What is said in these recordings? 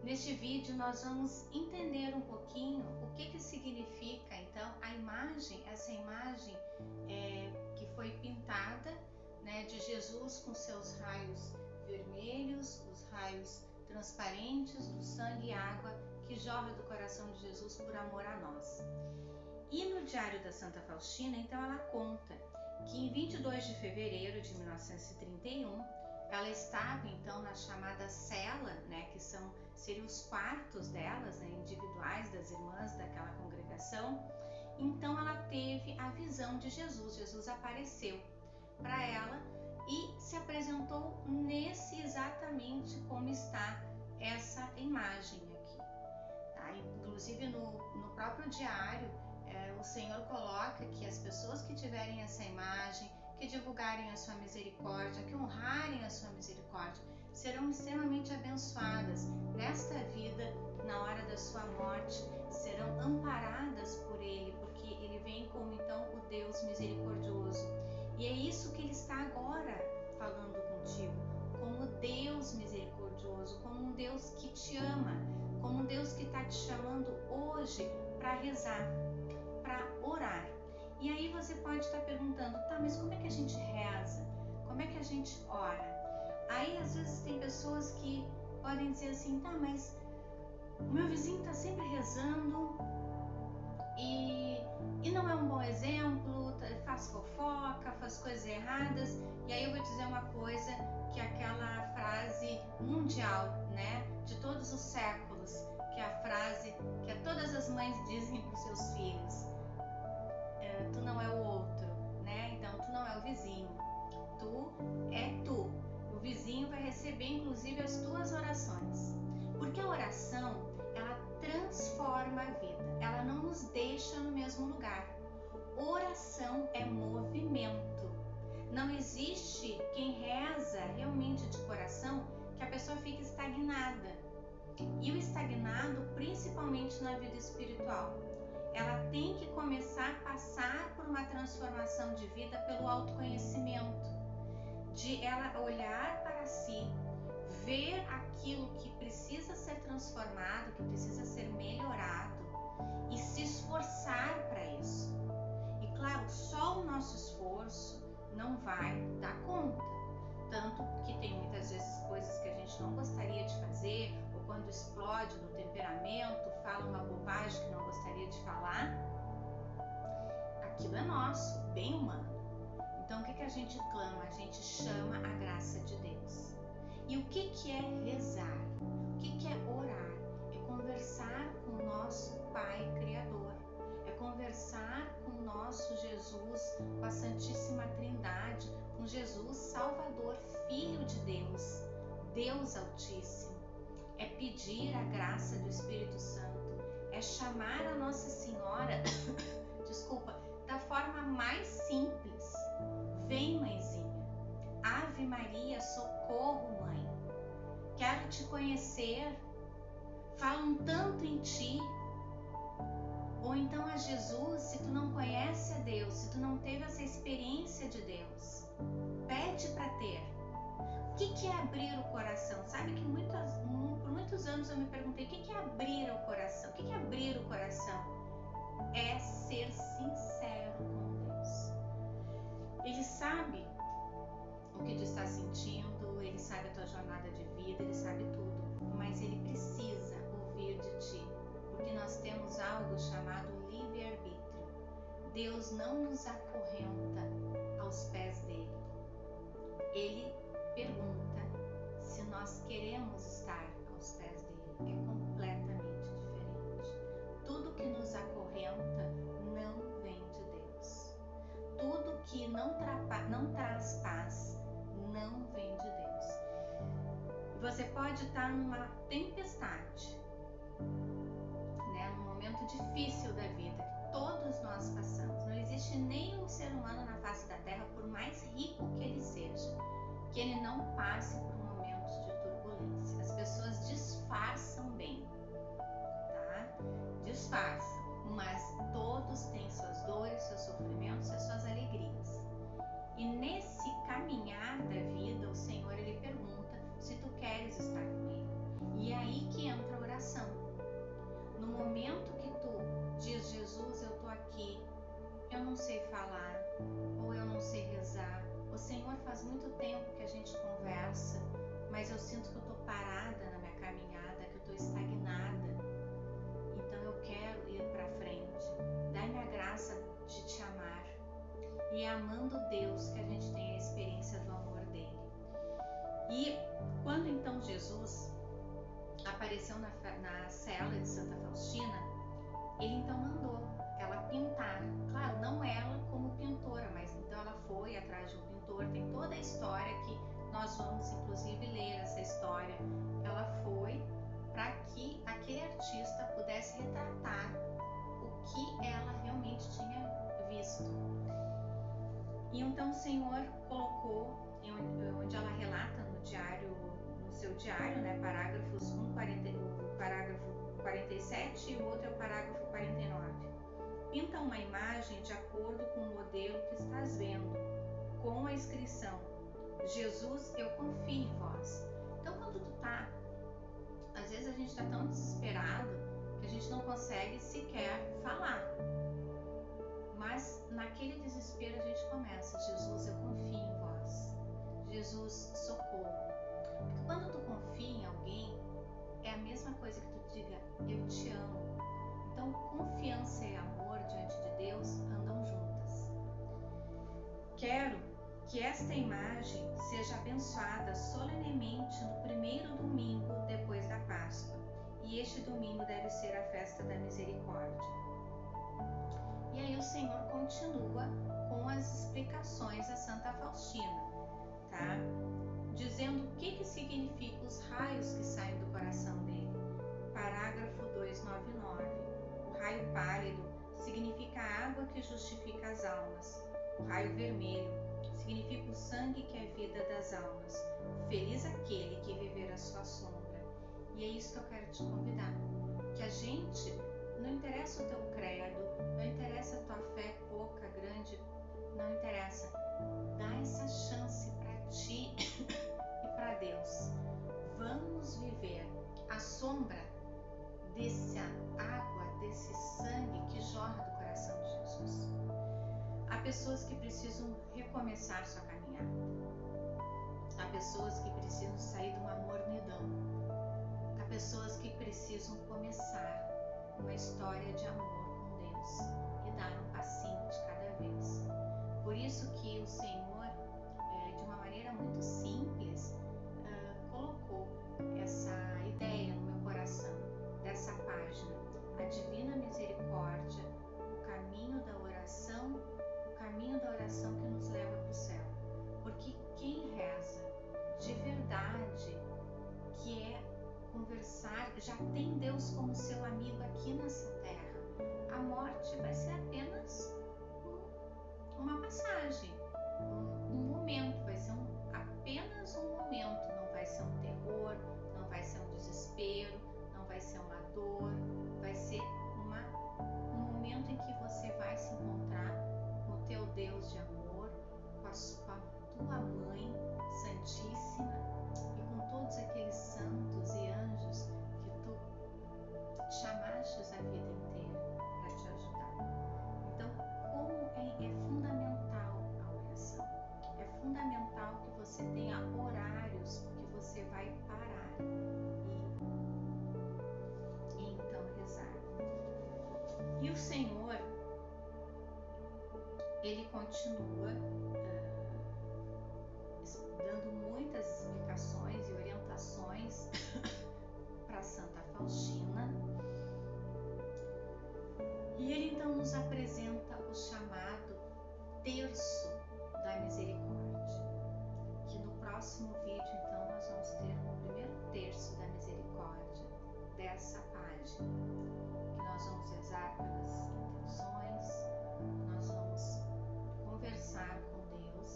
Neste vídeo nós vamos entender um pouquinho o que significa então a imagem, essa imagem que foi pintada, né, de Jesus com seus raios vermelhos, os raios transparentes do sangue e água que jorra do coração de Jesus por amor a nós. E no Diário da Santa Faustina, então, ela conta que em 22 de fevereiro de 1931, ela estava então na chamada cela, né, que seriam os quartos delas, né, individuais das irmãs daquela congregação. Então ela teve a visão de Jesus. Jesus apareceu para ela e se apresentou nesse exatamente como está essa imagem aqui, tá? Inclusive no próprio diário, o Senhor coloca que as pessoas que tiverem essa imagem, que divulgarem a sua misericórdia, que honrarem a sua misericórdia, serão extremamente abençoadas nesta vida, na hora da sua morte, serão amparadas por Ele, porque Ele vem como então o Deus misericordioso. E é isso que Ele está agora falando contigo, como Deus misericordioso, como um Deus que te ama, como um Deus que está te chamando hoje para rezar, para orar. E aí você pode estar perguntando, tá, mas como é que a gente reza? Como é que a gente ora? Aí às vezes tem pessoas que podem dizer assim, tá, mas o meu vizinho está sempre rezando e não é um bom exemplo, faz fofoca, faz coisas erradas. E aí eu vou dizer uma coisa, que é aquela frase mundial, né, de todos os séculos, que é a frase que todas as mães dizem para os seus filhos: tu não é o outro, né? Então tu não é o vizinho, tu é tu. O vizinho vai receber inclusive as tuas orações, porque a oração, ela transforma a vida, ela não nos deixa no mesmo lugar. Oração é movimento. Não existe quem reza realmente de coração que a pessoa fique estagnada. E o estagnado, principalmente na vida espiritual, ela tem que começar a passar por uma transformação de vida pelo autoconhecimento, de ela olhar para si, ver aquilo que precisa ser transformado, que precisa ser melhorado e se esforçar para isso. E claro, só o nosso esforço não vai dar conta, tanto que tem muitas vezes coisas que a gente não gostaria de fazer, ou quando explode no temperamento, fala uma bobagem que não gostaria de falar, aquilo é nosso, bem humano. Então o que a gente clama? A gente chama a graça de Deus. E o que é rezar? O que é orar? É conversar com o nosso Pai Criador, é conversar com o nosso Jesus, com a Santíssima Trindade, com Jesus Salvador, Filho de Deus, Deus Altíssimo. É pedir a graça do Espírito Santo, é chamar a Nossa Senhora, desculpa, da forma mais simples. Vem, mãezinha. Ave Maria, socorro, mãe. Quero te conhecer. Falam tanto em ti. Ou então a Jesus, se tu não conhece a Deus, se tu não teve essa experiência de Deus, pede para ter. O que é abrir o coração? Sabe que por muitos anos eu me perguntei, o que é abrir o coração? O que é abrir o coração? É ser sincero com Deus. Ele sabe o que tu está sentindo, ele sabe a tua jornada de vida, ele sabe tudo, mas ele precisa ouvir de ti, porque nós temos algo chamado livre-arbítrio. Deus não nos acorrenta aos pés dele. Ele pergunta se nós queremos estar aos pés dele. É completamente diferente. Tudo que nos acorrenta não vem de Deus. Tudo que não traz paz não vem de Deus. Você pode estar numa tempestade, né, num momento difícil da vida que todos nós passamos. Não existe nenhum ser humano na face da terra, por mais rico que ele seja, que ele não passe por momentos de turbulência. As pessoas disfarçam bem, tá? Disfarçam, mas todos têm suas dores, seus sofrimentos e suas alegrias. E nesse caminhar da vida, o Senhor, ele pergunta se tu queres estar com ele. E é aí que entra momento que tu diz, Jesus, eu tô aqui, eu não sei falar, ou eu não sei rezar, o Senhor, faz muito tempo que a gente conversa, mas eu sinto que eu tô parada na minha caminhada, que eu tô estagnada, então eu quero ir para frente. Dai-me a graça de te amar. E é amando Deus que a gente tem a experiência do amor dele. E quando então Jesus apareceu na cela de Santa Faustina, ele então mandou ela pintar. Claro, não ela como pintora, mas então ela foi atrás de um pintor. Tem toda a história que nós vamos inclusive ler essa história. Ela foi para que aquele artista pudesse retratar o que ela realmente tinha visto. E então o Senhor colocou, onde ela relata no seu diário, né, parágrafos 1, o parágrafo 47 e o outro é o parágrafo 49. Pinta uma imagem de acordo com o modelo que estás vendo, com a inscrição: Jesus, eu confio em vós. Então quando tu tá, às vezes a gente tá tão desesperado que a gente não consegue sequer falar. Mas naquele desespero a gente começa: Jesus, eu confio em vós. Jesus, socorro. Porque quando tu confia em alguém, é a mesma coisa que tu diga, eu te amo. Então, confiança e amor diante de Deus andam juntas. Quero que esta imagem seja abençoada solenemente no primeiro domingo depois da Páscoa. E este domingo deve ser a festa da misericórdia. E aí o Senhor continua com as explicações a Santa Faustina, tá? Dizendo o que significa os raios que saem do coração dele. Parágrafo 299. O raio pálido significa a água que justifica as almas. O raio vermelho significa o sangue que é vida das almas. Feliz aquele que viver a sua sombra. E é isso que eu quero te convidar. Que a gente, não interessa o teu credo, não interessa a tua fé pouca, grande, não interessa. Dá essa chance para ti e para Deus. Vamos viver a sombra dessa água, desse sangue que jorra do coração de Jesus. Há pessoas que precisam recomeçar sua caminhada. Há pessoas que precisam sair de uma mornidão. Há pessoas que precisam começar uma história de amor com Deus e dar um passinho de cada vez. Por isso que o Senhor, de uma maneira muito simples, colocou essa ideia no meu coração, dessa página, a Divina Misericórdia, o caminho da oração que nos leva para o céu. Porque quem reza de verdade, que é conversar, já tem Deus como seu amigo aqui nessa terra. A morte vai ser apenas uma passagem, um momento, vai ser apenas um momento, não vai ser um terror, não vai ser um desespero, não vai ser uma dor, vai ser um momento em que você vai se encontrar com o teu Deus de amor, com a tua Mãe Santíssima e com todos aqueles santos e anjos que tu chamastes a vida inteira para te ajudar. Então, como é fundamental a oração, é fundamental que você tenha horários que você vai parar e então rezar. E o Senhor, ele continua dando muitas explicações e orientações para Santa Faustina. E ele então nos apresenta o chamado terço da misericórdia, que no próximo vídeo então nós vamos ter o primeiro terço da misericórdia dessa página, que nós vamos rezar pelas intenções, nós vamos conversar com Deus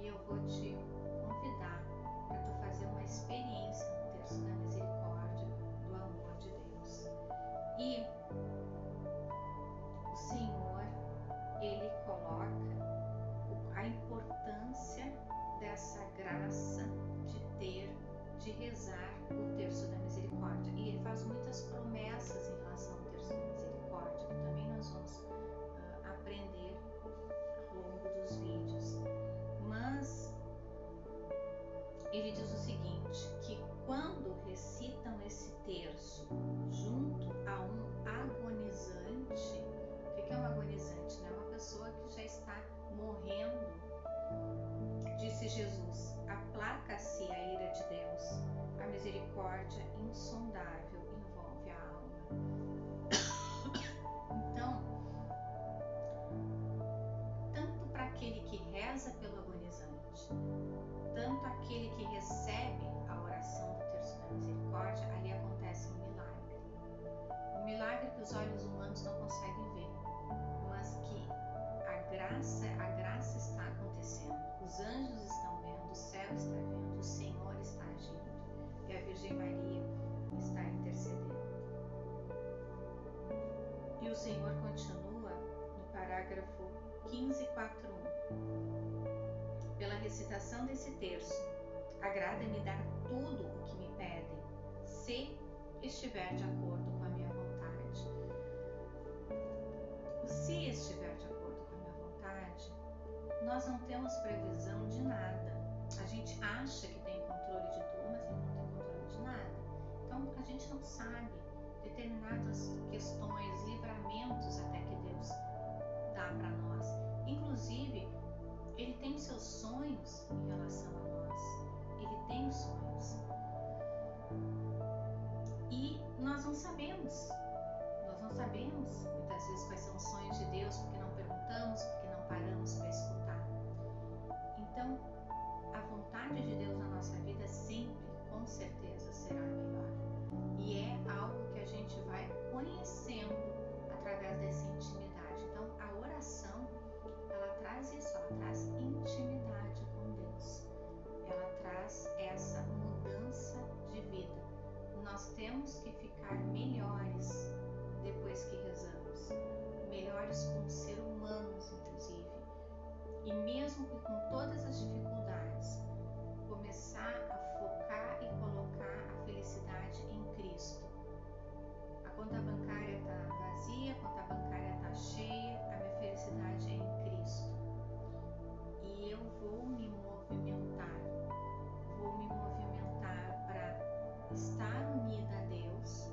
e eu vou te convidar para tu fazer uma experiência no terço da misericórdia, do amor de Deus. E o Senhor, ele coloca misericórdia insondável envolve a alma. Então, tanto para aquele que reza pelo agonizante, tanto aquele que recebe a oração do terço da misericórdia, ali acontece um milagre. Um milagre que os olhos humanos não conseguem ver, mas que a graça está acontecendo. Os anjos estão vendo, o céu está vendo, o Senhor está agindo e a Virgem Maria está intercedendo. E o Senhor continua no parágrafo 15.4.1. Pela recitação desse terço, agrada-me dar tudo o que me pedem, se estiver de acordo com a minha vontade. Se estiver de acordo com a minha vontade, nós não temos previsão de nada. A gente acha que tem controle de tudo, mas não tem controle de nada. Então, a gente não sabe determinadas questões, livramentos até que Deus dá para nós. Inclusive, Ele tem os seus sonhos em relação a nós. Ele tem os sonhos. E nós não sabemos. Nós não sabemos muitas vezes quais são os sonhos de Deus, porque não perguntamos, porque não paramos para escutar. Então, a vontade de Deus na nossa vida sempre, com certeza, será a melhor. E é algo que a gente vai conhecendo através dessa intimidade. Então, a oração, ela traz isso, ela traz intimidade com Deus. Ela traz essa mudança de vida. Nós temos que ficar melhores depois que rezamos, melhores como ser humanos, inclusive, e mesmo que com todas as dificuldades, começar a focar e colocar a felicidade em Cristo. A conta bancária está vazia, a conta bancária está cheia, a minha felicidade é em Cristo. E eu vou me movimentar para estar unida a Deus,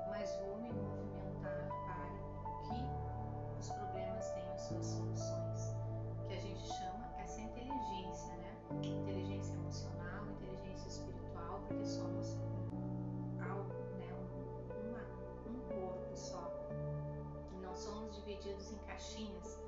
mas vou me movimentar para que os problemas tenham suas soluções, que a gente chama essa inteligência, né? Inteligência emocional, inteligência espiritual, porque somos algo, né? Um corpo só. Não somos divididos em caixinhas